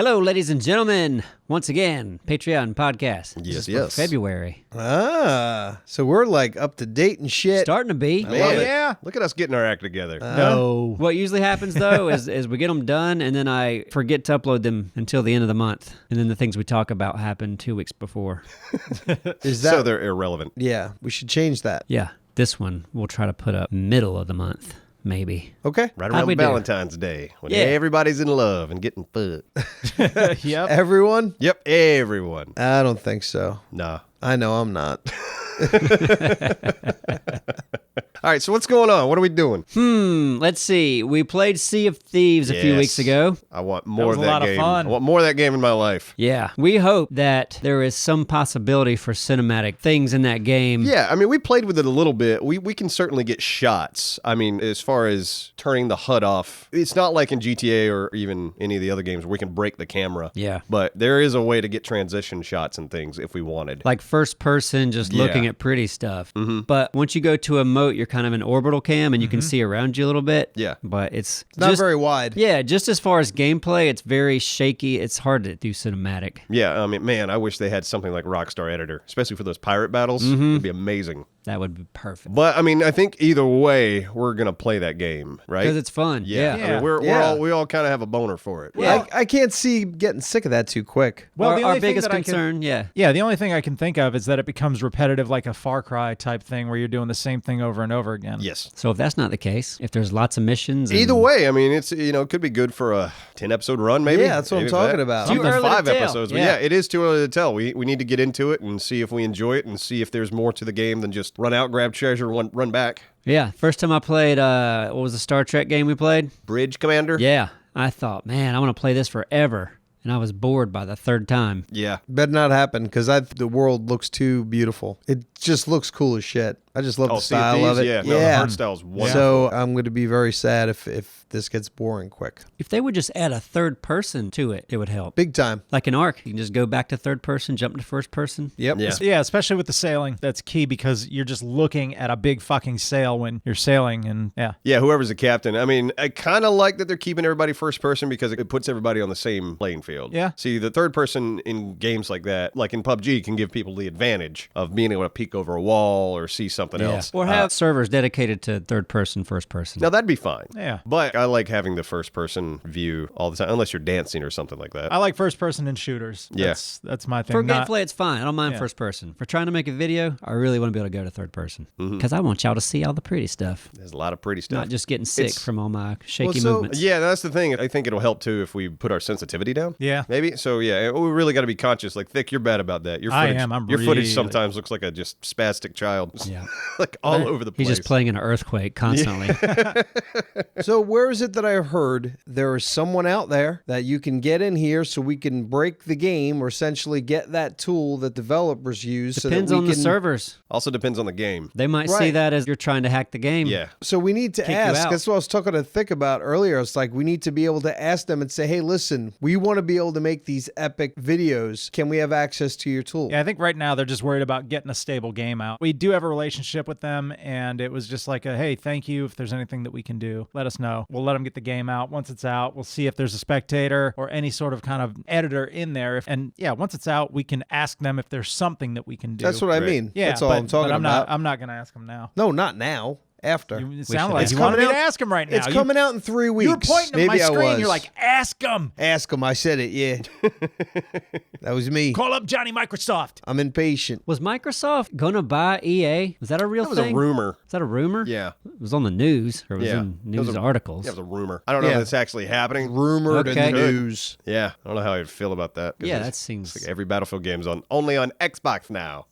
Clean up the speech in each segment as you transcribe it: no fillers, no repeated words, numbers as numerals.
Hello, ladies and gentlemen. Once again, Patreon podcast. Yes, This is for February. So we're like up to date and shit. Starting to be. Man, yeah. Look at us getting our act together. No. What usually happens, though, is we get them done, and then I forget to upload them until the end of the month. And then the things we talk about happen 2 weeks before. Is that? So they're irrelevant. Yeah, we should change that. Yeah, this one we'll try to put up middle of the month, maybe. Okay. Right How'd around we do? Valentine's Day when Yeah. everybody's in love and getting fucked. Yep. Everyone? Yep, everyone. I don't think so. Nah. I know I'm not. All right, so what's going on? What are we doing? Let's see. We played Sea of Thieves a few weeks ago. I want more of was a that lot of game. fun. I want more of that game in my life. Yeah. We hope that there is some possibility for cinematic things in that game. Yeah, I mean, we played with it a little bit. We can certainly get shots. I mean, as far as turning the HUD off, it's not like in GTA or even any of the other games where we can break the camera. Yeah. But there is a way to get transition shots and things if we wanted. Like first person, just looking at pretty stuff. But once you go to a moat, you're kind of in orbital cam and you can see around you a little bit. Yeah. But it's Not just, very wide. Yeah, just as far as gameplay, it's very shaky. It's hard to do cinematic. Yeah, I mean, man, I wish they had something like Rockstar Editor, especially for those pirate battles. It'd be amazing. That would be perfect. But I mean, I think either way, we're gonna play that game, right? Because it's fun. yeah. Yeah. I mean, we all kind of have a boner for it. Yeah. I can't see getting sick of that too quick. Well, the our only thing biggest that I concern, Yeah, the only thing I can think of is that it becomes repetitive like a Far Cry type thing where you're doing the same thing over and over again. Yes. So if that's not the case, if there's lots of missions. Either way, I mean, it's it could be good for a 10-episode run, maybe. Yeah, that's what I'm Maybe talking that. about. Too Something early to 5 tell. episodes. But Yeah. yeah, it is too early to tell. We need to get into it and see if we enjoy it and see if there's more to the game than just run out, grab treasure, run back. Yeah. First time I played, what was the Star Trek game we played? Bridge Commander. Yeah. I thought, man, I want to play this forever. And I was bored by the third time. Yeah. Better not happen because the world looks too beautiful. It just looks cool as shit. I just love the Sea of style of Thieves? it. Yeah. No, the art style is wonderful. So I'm going to be very sad if this gets boring quick. If they would just add a third person to it, it would help. Big time. Like in Ark, you can just go back to third person, jump to first person. Yep. Yeah. Yeah, especially with the sailing. That's key because you're just looking at a big fucking sail when you're sailing and Yeah, whoever's the captain. I mean, I kind of like that they're keeping everybody first person because it puts everybody on the same playing field. Yeah. See, the third person in games like that, like in PUBG, can give people the advantage of being able to peek over a wall or see something else. Or have servers dedicated to third person, first person. Now, that'd be fine. Yeah. But I like having the first person view all the time, unless you're dancing or something like that. I like first person in shooters. Yeah. That's my thing. For Not- gameplay, it's fine. I don't mind Yeah. first person. For trying to make a video, I really want to be able to go to third person. Because I want y'all to see all the pretty stuff. There's a lot of pretty stuff. Not just getting sick It's- from all my shaky Well, so- movements. Yeah, that's the thing. I think it'll help too if we put our sensitivity down. Yeah. Maybe. So yeah, we really got to be conscious. Like, Thick, you're bad about that. Your I footage, am. I'm your footage really- sometimes looks like a just spastic child. Yeah. Like all over the place. He's just playing in an earthquake constantly. So where is it that I heard there is someone out there that you can get in here so we can break the game or essentially get that tool that developers use Depends so that on we the can... servers. Also depends on the game. They might see Right. that as you're trying to hack the game. Yeah. So we need to Kick you ask. out. That's what I was talking to Thick about earlier. It's like we need to be able to ask them and say, hey, listen, we want to be able to make these epic videos. Can we have access to your tool? Yeah, I think right now they're just worried about getting a stable game out. We do have a relationship with them, and it was just like hey, thank you. If there's anything that we can do, let us know. We'll let them get the game out. Once it's out, we'll see if there's a spectator or any sort of kind of editor in there. And yeah, once it's out, we can ask them if there's something that we can do. That's what I Right. mean. Yeah, That's all but, I'm talking but I'm about. I'm not going to ask them now. No, not now. After. It sounded like It's you wanted me coming to out- ask them right now. It's coming out in 3 weeks. You were pointing Maybe at my I screen. was. You're like, ask them. Ask them. I said it, yeah. That was me. Call up Johnny Microsoft. I'm impatient. Was Microsoft going to buy EA? Was that a real That was thing? a rumor. Is that a rumor? Yeah. It was on the news, or it was Yeah. in It was news a- articles. Yeah, it was a rumor. I don't know Yeah. if it's actually happening. Rumored Okay. in the news. Yeah. I don't know how I'd feel about that. 'Cause Yeah, it's- that seems... it's like every Battlefield game's only on Xbox now.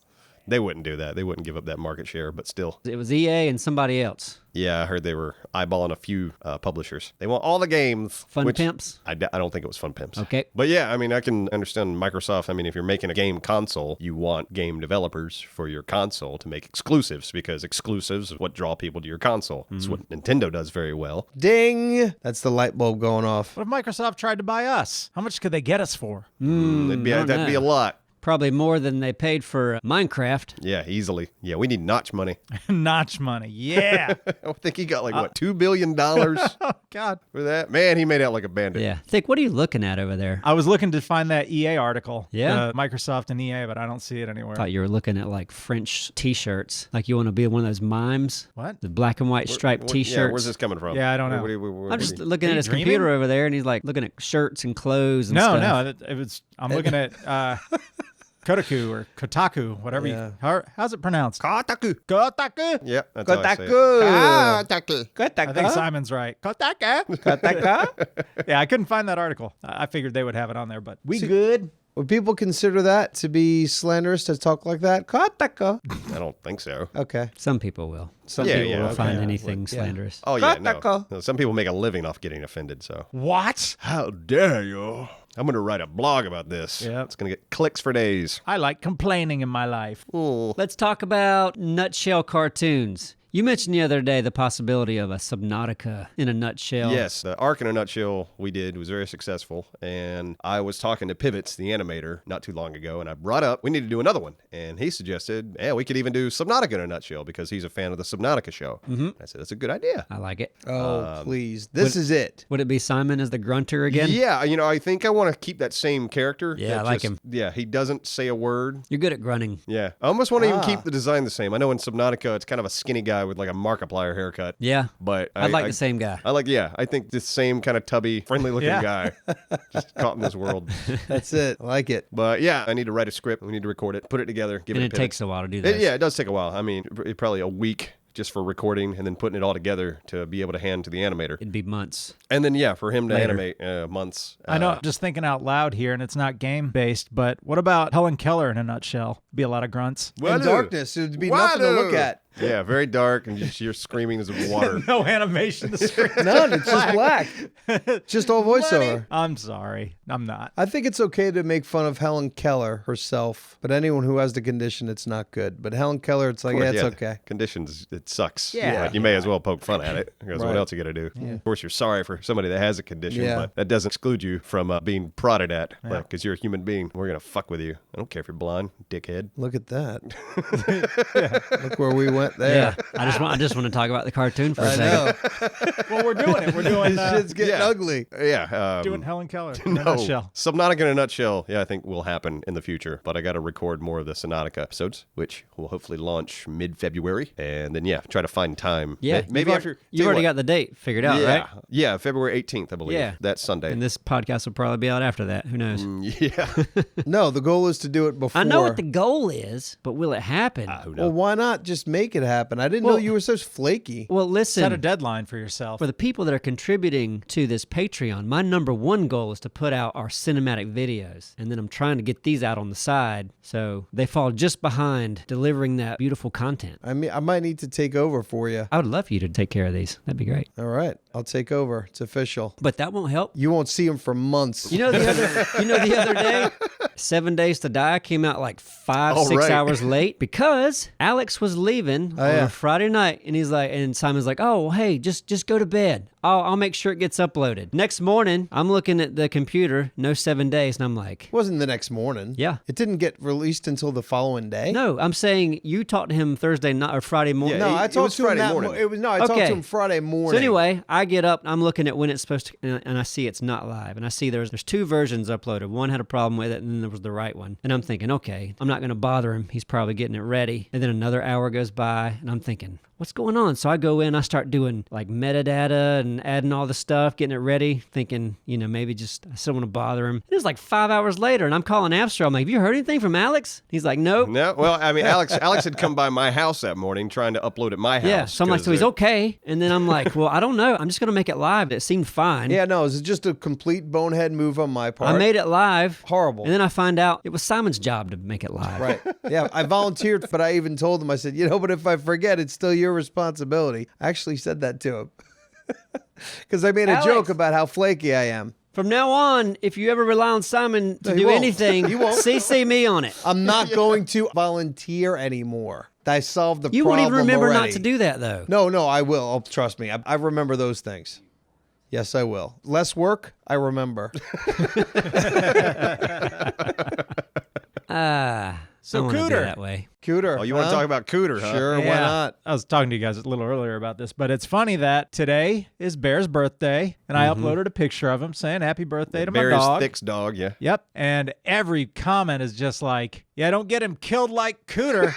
They wouldn't do that. They wouldn't give up that market share, but still. It was EA and somebody else. Yeah, I heard they were eyeballing a few publishers. They want all the games. Fun which Pimps? I don't think it was Fun Pimps. Okay. But yeah, I mean, I can understand Microsoft. I mean, if you're making a game console, you want game developers for your console to make exclusives because exclusives is what draw people to your console. It's what Nintendo does very well. Ding! That's the light bulb going off. What if Microsoft tried to buy us? How much could they get us for? That'd be a lot. Probably more than they paid for Minecraft. Yeah, easily. Yeah, we need Notch money. Notch money. Yeah. I think he got like, what, $2 billion Oh, God. for that? Man, he made out like a bandit. Yeah. Thick, what are you looking at over there? I was looking to find that EA article. Yeah? Microsoft and EA, but I don't see it anywhere. Thought you were looking at like French T-shirts. Like you want to be one of those mimes. What? The black and white striped T-shirts. Yeah, where's this coming from? Yeah, I don't know. I'm just looking Are at you his dreaming? computer over there, and he's like looking at shirts and clothes and No, stuff. no. It was. I'm looking at Kotaku or Kotaku, whatever Yeah. how's it pronounced? Kotaku. Kotaku. Yeah, that's how I say it. Kotaku. I think Simon's right. Kotaku. Yeah, I couldn't find that article. I figured they would have it on there, but we good. Would people consider that to be slanderous to talk like that? Kotaku. I don't think so. Okay. Some people will. Some Yeah, people yeah, will okay. find Yeah. anything Yeah. slanderous. Oh, yeah, no. Kotaku. No, some people make a living off getting offended, so. What? How dare you? I'm going to write a blog about this. Yep. It's going to get clicks for days. I like complaining in my life. Oh. Let's talk about nutshell cartoons. You mentioned the other day the possibility of a Subnautica in a nutshell. Yes, the arc in a nutshell we did was very successful. And I was talking to Pivots, the animator, not too long ago, and I brought up we need to do another one. And he suggested, yeah, we could even do Subnautica in a nutshell because he's a fan of the Subnautica show. Mm-hmm. I said, that's a good idea. I like it. Oh, please. This is it. Would it be Simon as the grunter again? Yeah, I think I want to keep that same character. Yeah, that I like him. Yeah, he doesn't say a word. You're good at grunting. Yeah, I almost want to even keep the design the same. I know in Subnautica, it's kind of a skinny guy with like a Markiplier haircut. Yeah. But I'd like the same guy. I think the same kind of tubby, friendly looking Yeah. guy, just caught in this world. That's it. I like it. But yeah, I need to write a script. We need to record it, put it together, give And it. it a takes pitch. a while to do that. Yeah, it does take a while. I mean, probably a week just for recording and then putting it all together to be able to hand to the animator. It'd be months. And then yeah, for him to Later. animate months. I know, just thinking out loud here, and it's not game based, but what about Helen Keller in a nutshell? Be a lot of grunts. In darkness, it would be nothing to look at. Yeah, very dark, and you're screaming as of water. No animation. The screen. None. It's just black. Just all voiceover. I'm sorry. I'm not. I think it's okay to make fun of Helen Keller herself, but anyone who has the condition, it's not good. But Helen Keller, it's like, yeah, it's okay. Conditions, it sucks. Yeah. Like, you may as well poke fun at it because what Right. else you got to do? Of course, you're sorry for somebody that has a condition, Yeah. but that doesn't exclude you from being prodded at because you're a human being. We're going to fuck with you. I don't care if you're blind, dickhead. Look at that. Look where we went there. Yeah. I just want to talk about the cartoon for a I second. know. Well, we're doing it. We're doing This shit's getting yeah. ugly. Yeah. doing Helen Keller in a No, nutshell. Subnautica in a nutshell, yeah, I think will happen in the future. But I got to record more of the Subnautica episodes, which will hopefully launch mid-February. And then, yeah, try to find time. Yeah. Maybe after. You've already got the date figured out, yeah, right? Yeah, February 18th, I believe. Yeah. That's Sunday. And this podcast will probably be out after that. Who knows? Yeah. No, the goal is to do it before. I know what the goal is, but will it happen? Who knows? Well, why not just make it happen? I didn't know Well- you were so flaky. Well, listen. Set a deadline for yourself. For the people that are contributing to this Patreon, my number one goal is to put out our cinematic videos. And then I'm trying to get these out on the side. So they fall just behind delivering that beautiful content. I mean, I might need to take over for you. I would love for you to take care of these. That'd be great. All right, I'll take over. It's official. But that won't help. You won't see him for months. You know the other day, 7 Days to Die came out like 5, Oh, 6 right. hours late because Alex was leaving on yeah. a Friday night, and he's like, and Simon's like, oh, well, hey, just go to bed. I'll make sure it gets uploaded. Next morning, I'm looking at the computer, no 7 days, and I'm like, It wasn't the next morning. Yeah. It didn't get released until the following day. no, I'm saying you talked to him Thursday night or Friday morning. Yeah, No, I it talked was to him Friday that morning. It was I talked Okay. to him Friday morning. So anyway, I get up, I'm looking at when it's supposed to, and I see it's not live. And I see there's two versions uploaded. One had a problem with it, and then there was the right one. And I'm thinking, okay, I'm not going to bother him. He's probably getting it ready. And then another hour goes by, and I'm thinking, what's going on? So I go in, I start doing like metadata and adding all the stuff, getting it ready, thinking, maybe just I still want to bother him. It was like 5 hours later, and I'm calling Abstract. I'm like, have you heard anything from Alex? He's like, nope. No, well, I mean, Alex had come by my house that morning trying to upload at my house. Yeah, so I'm like, so he's okay. And then I'm like, well, I don't know. I'm just going to make it live. It seemed fine. Yeah, no, it was just a complete bonehead move on my part. I made it live. Horrible. And then I find out it was Simon's job to make it live. Right. Yeah, I volunteered, but I even told him, I said, but if I forget, it's still your responsibility. I actually said that to him. Because I made a Alex. joke about how flaky I am. From now on, if you ever rely on Simon to No, he do won't. anything, He won't. CC me on it. I'm not going to volunteer anymore. I solved the You problem won't even remember already. not to do that, though. No, I will. Oh, trust me. I remember those things. Yes, I will. Less work, I remember. So I wanna be Cooter. that way. Cooter. Oh, you want to talk about Cooter, huh? Sure, why Yeah. not? I was talking to you guys a little earlier about this, but it's funny that today is Bear's birthday, and I uploaded a picture of him saying happy birthday to my Bear's dog. Thick's dog, yeah. Yep. And every comment is just like, yeah, don't get him killed like Cooter.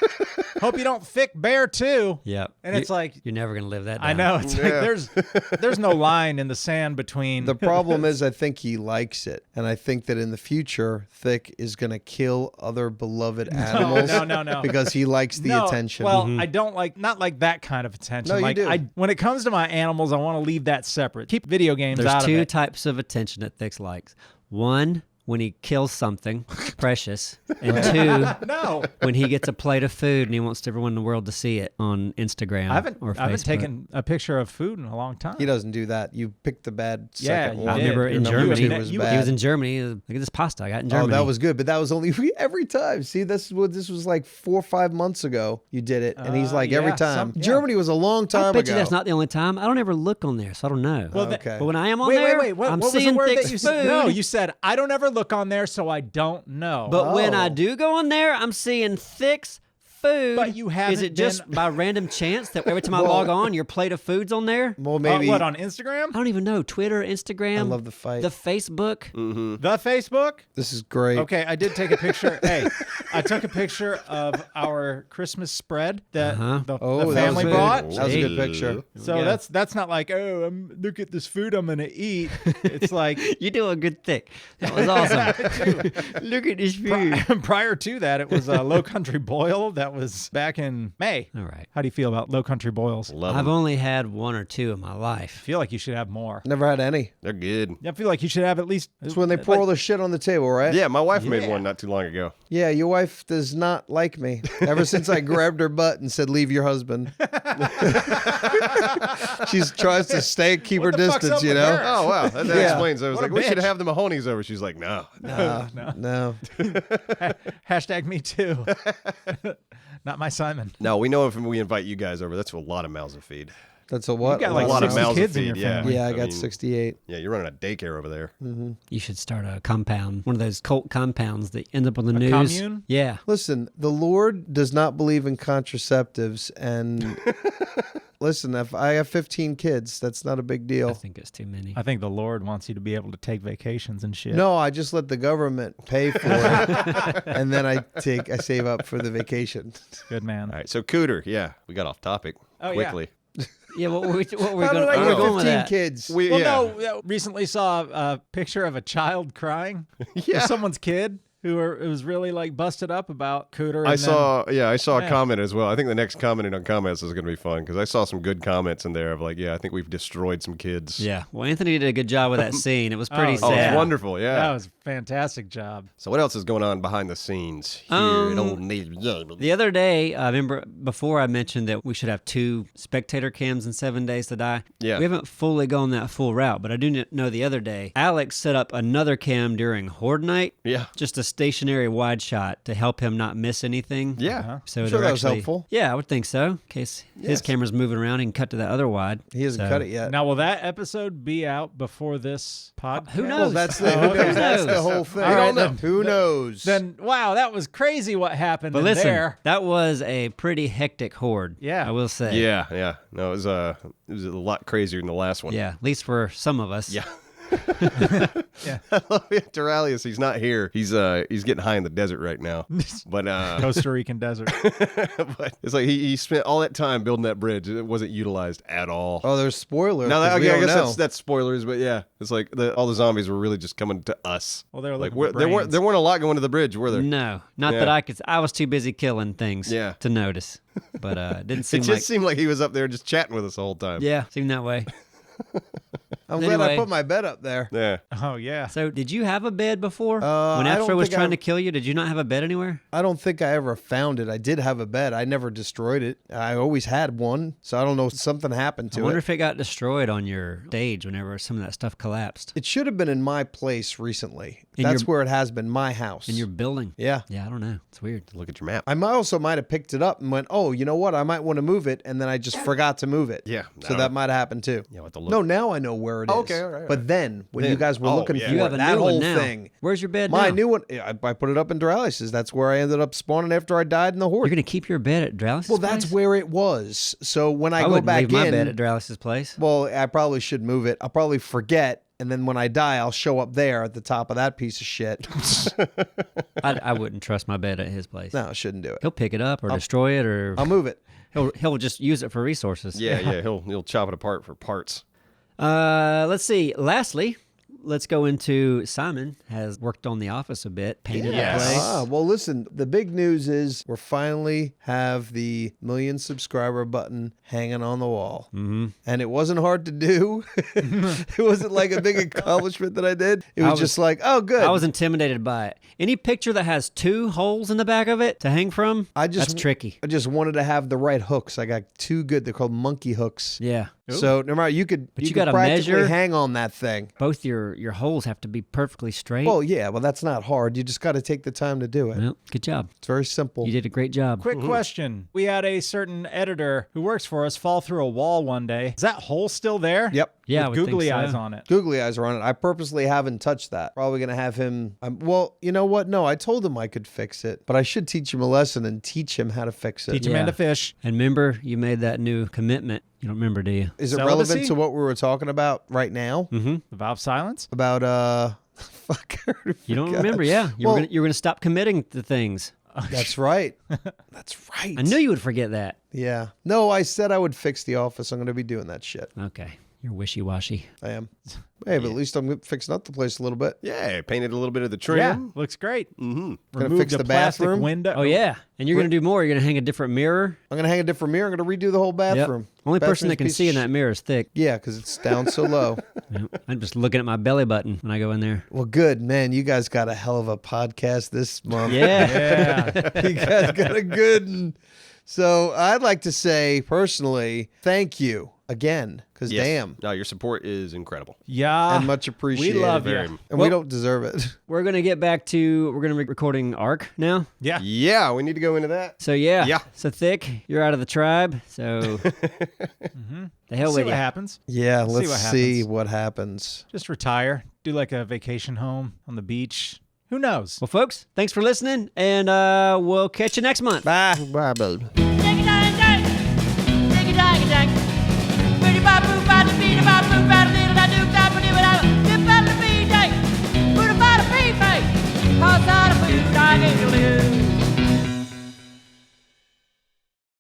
Hope you don't thick Bear too. Yep. And it's like, You're never going to live that down. I know. It's like there's no line in the sand between. The problem is, I think he likes it, and I think that in the future, Thick is going to kill other beloved animals. No. Because he likes the No, attention. Well, I don't like, not like that kind of attention. No, you like do. when it comes to my animals, I want to leave that separate. Keep video games There's out of two it. types of attention that Thix likes. One, when he kills something precious, and two, No. when he gets a plate of food and he wants everyone in the world to see it on Instagram I haven't Facebook. taken a picture of food in a long time. he doesn't do that. You picked the bad Yeah, second you one. I did. remember Your in number Germany, two was you- bad. he was in Germany. Look at this pasta I got in Germany. Oh, that was good, but that was only every time. See, this was like 4 or 5 months ago. You did it, and he's like every yeah, time. yeah. Germany was a long I time bet ago. you that's not the only time. I don't ever look on there, so I don't know. Well, okay. But when I am on Wait, there, What I'm was the seeing word Thic's that you food. said? No, you said, I don't ever look on there, so I don't know. But when I Oh. do go on there, I'm seeing Thic's food. But you Is haven't it just been- by random chance that every time I Well- log on, your plate of food's on there? Well, maybe what, on Instagram? I don't even know. Twitter, Instagram. I love the fight. The Facebook. The Facebook? This is great. Okay, I did take a picture. Hey, I took a picture of our Christmas spread that the Oh, the that family was good. brought. That was a good picture. So Yeah. that's not like, oh, look at this food I'm gonna eat. It's like You do a good Thick. That was awesome. Look at this food. prior to that, it was a Low Country Boil that was back in May. All right. How do you feel about Low Country Boils? Love I've them. only had one or two in my life. I feel like you should have more. Never had any. They're good. I feel like you should have at least. It's when they pour all the shit on the table, right? Yeah, my wife made one not too long ago. Yeah, your wife does not like me. Ever since I grabbed her butt and said, "Leave your husband," she tries to keep her What the fuck's distance. up You with know. her? Oh, wow. That Yeah. explains. I was What like, a we should bitch. have the Mahonies over. She's like, no. No. Hashtag me too. Not my Simon. No, we know if we invite you guys over, that's a lot of mouths to feed. That's a what? You got like a lot of 60 mouths to kids in feed, your yeah. family. Yeah, I got mean, 68. Yeah, you're running a daycare over there. You should start a compound, one of those cult compounds that end up on the news. commune? Yeah. Listen, the Lord does not believe in contraceptives, and listen, if I have 15 kids, that's not a big I deal. think it's too many. I think the Lord wants you to be able to take vacations and shit. No, I just let the government pay for it, and then I save up for the vacation. Good man. All right, so Cooter, yeah, we got off topic Oh, yeah. quickly. Yeah, what were we How going did I to get going with 15 that? kids? We, Well, yeah. no, recently saw a picture of a child crying. Yeah. Of someone's kid who it was really like busted up about Cooter. I and saw a Yeah. comment as well. I think the next commenting on comments is going to be fun because I saw some good comments in there of like, yeah, I think we've destroyed some kids. Yeah. Well, Anthony did a good job with that scene. It was pretty Oh, Oh, sad. it's wonderful. That Yeah. was a fantastic job. So what else is going on behind the scenes here at Old Navy? Yeah. The other day, I remember before I mentioned that we should have 2 spectator cams in 7 Days to Die. Yeah. We haven't fully gone that full route, but I do know the other day, Alex set up another cam during Horde Night. Yeah. Just a stationary wide shot to help him not miss anything. Yeah. So Sure, they're that was actually, helpful. Yeah, I would think so. In case his camera's moving around, he can cut to the other wide. He hasn't So- cut it yet. Now, will that episode be out before this podcast? Who knows? Well, that's the, Who who knows? That's the knows? whole thing. All right, then. Who knows? Then, wow, that was crazy what happened But in listen, there. that was a pretty hectic Horde. Yeah. I will say. Yeah. Yeah. No, it was a lot crazier than the last one. Yeah, at least for some of us. Yeah. Yeah. I love it. Duralius, he's not here. He's getting high in the desert right now. But Costa Rican desert. but it's like he spent all that time building that bridge. It wasn't utilized at all. Oh, there's spoilers. Now that, 'cause we I don't guess know. that's spoilers, but yeah, it's like all the zombies were really just coming to us. Well, they were Like looking for there weren't brains. there weren't a lot going to the bridge, were there? No, not Yeah. that I could. I was too busy killing things Yeah. to notice. But it didn't It seem just like. seemed like he was up there just chatting with us the whole time. Yeah, seemed that way. I'm glad I Anyway. put my bed up there. Yeah. Oh, yeah. So, did you have a bed before? when I Astro don't was think trying I- to kill you, did you not have a bed anywhere? I don't think I ever found it. I did have a bed. I never destroyed it. I always had one, so I don't know if something happened I to wonder it. if it got destroyed on your stage whenever some of that stuff collapsed. It should have been in my place recently. In That's your- where it has been, my house. In your building. Yeah. Yeah, I don't know. It's weird. Look at your map. I might have picked it up and went, oh, you know what? I might want to move it, and then I just forgot to move it. Yeah. So that might have happened too. Yeah, we'll have to look. No, now I know where where it is. Okay, all right, all But right. then, when Then- you guys were oh, looking yeah. for You it, have a that new one whole now. thing. Where's your bed My now? new one, I put it up in Dralice's. That's where I ended up spawning after I died in the horde. You're gonna keep your bed at Dralice's Well, that's place? where it was. So when I, I go wouldn't back leave my in, bed at Dralice's place. well, I probably should move it. I'll probably forget, and then when I die, I'll show up there at the top of that piece of shit. I wouldn't trust my bed at his place. No, I shouldn't do it. He'll pick it up or destroy it, or I'll move it. he'll just use it for resources. Yeah, he'll chop it apart for parts. Let's see. Lastly, let's go into Simon has worked on the office a bit, painted Yes. the place. Ah, well, listen, the big news is we're finally have the 1,000,000 subscriber button hanging on the wall. Mm-hmm. And it wasn't hard to do. It wasn't like a big accomplishment that I did. It was just like, oh, good. I was intimidated by it. Any picture that has 2 holes in the back of it to hang from, that's tricky. I just wanted to have the right hooks. I got 2 good. They're called monkey hooks. Yeah. So no matter, you could gotta practically measure. hang on that thing. Both your holes have to be perfectly straight. Well, yeah, well, that's not hard. You just got to take the time to do it. Well, good job. It's very simple. You did a great job. Quick question. We had a certain editor who works for us fall through a wall one day. Is that hole still there? Yep. Yeah, I With would think googly so. eyes on it. Googly eyes are on it. I purposely haven't touched that. Probably going to have him. Well, you know what? No, I told him I could fix it, but I should teach him a lesson and teach him how to fix it. Teach a Yeah. man to fish. And remember, you made that new commitment. You don't remember, do you? Is it Celibacy? relevant to what we were talking about right now? Mm-hmm. The vow of silence? About fuck. I already You don't forgot. remember, yeah. Well- You're gonna stop committing to things. That's right. That's right. I knew you would forget that. Yeah. No, I said I would fix the office. I'm going to be doing that shit. Okay. You're wishy-washy. I am. Hey, but at least I'm fixing up the place a little bit. Yeah, painted a little bit of the trim. Yeah, looks great. Gonna Removed fix a the plastic bathroom. window. Oh, yeah. And you're going to do more. You're going to hang a different mirror. I'm going to hang a different mirror. I'm going to redo the whole Yep. bathroom. Only person Bathroom's that can piece see of in that mirror is thick. Yeah, because it's down so low. Yep. I'm just looking at my belly button when I go in there. Well, good. Man, you guys got a hell of a podcast this month. Yeah. Yeah. You guys got a good one. So I'd like to say, personally, thank you again, because Yes. damn, No, your support is incredible. Yeah. and much appreciated. We love Very. you. And we don't deserve it. We're going to get back to, we're going to be recording ARC now. Yeah. Yeah, we need to go into that. So, yeah. Yeah. So, Thick, you're out of the tribe. So, the hell See with what you. happens. Yeah, let's what see happens. what happens. Just retire. Do like a vacation home on the beach. Who knows? Well, folks, thanks for listening, and we'll catch you next month. Bye. Bye, baby. Diggy-dang-dang, diggy-dang-dang, bitty-bop-boop-bop-dee-bop-boop-bop-dee.